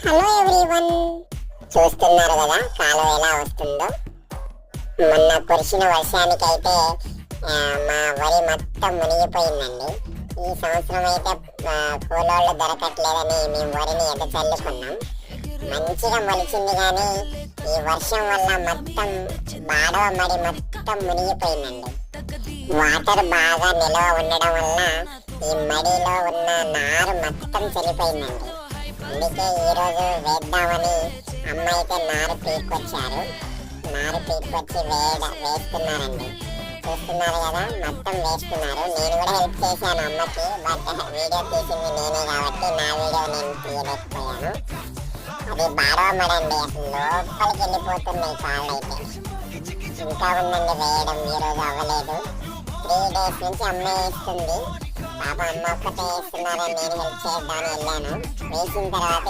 Hello everyone, చూస్తున్నారు కదా కాలువ ఎలా వస్తుందో. మొన్న కురిసిన వర్షానికైతే మా వరి మొత్తం మునిగిపోయిందండి. ఈ సంవత్సరం అయితే కూలోళ్ళు దొరకట్లేదని మేము వరిని ఎద చల్లుకున్నాం. మంచిగా మొలిచింది, కానీ ఈ వర్షం వల్ల మొత్తం బాడవ మడి మొత్తం మునిగిపోయిందండి. వాటర్ బాగా నిల్వ ఉండడం వల్ల ఈ మడిలో ఉన్న నారు మొత్తం చనిపోయిందండి. అందుకే ఈరోజు వేద్దామని అమ్మ అయితే నారు పీక్కొచ్చారు. నారు పీక్కొచ్చి వేస్తున్నారండి. చూస్తున్నారు కదా, మొత్తం వేస్తున్నారు. నేను కూడా హెల్ప్ చేశాను అమ్మకి, బట్ వీడియో తీసింది నేనే కాబట్టి నా వీడియో నేను తీయలేకపోయాను. అది బాడవమడండి, అసలు లోపలికి వెళ్ళిపోతున్నాయి కాళ్ళు అయితే. ఇంకా ఉందండి వేయడం, ఈరోజు అవ్వలేదు. 3 days నుంచి అమ్మ వేస్తుంది. పాప అమ్మ ఒక్కటే వేస్తున్నారని నేను హెల్ప్ చేద్దామని వెళ్ళాను. వేసిన తర్వాత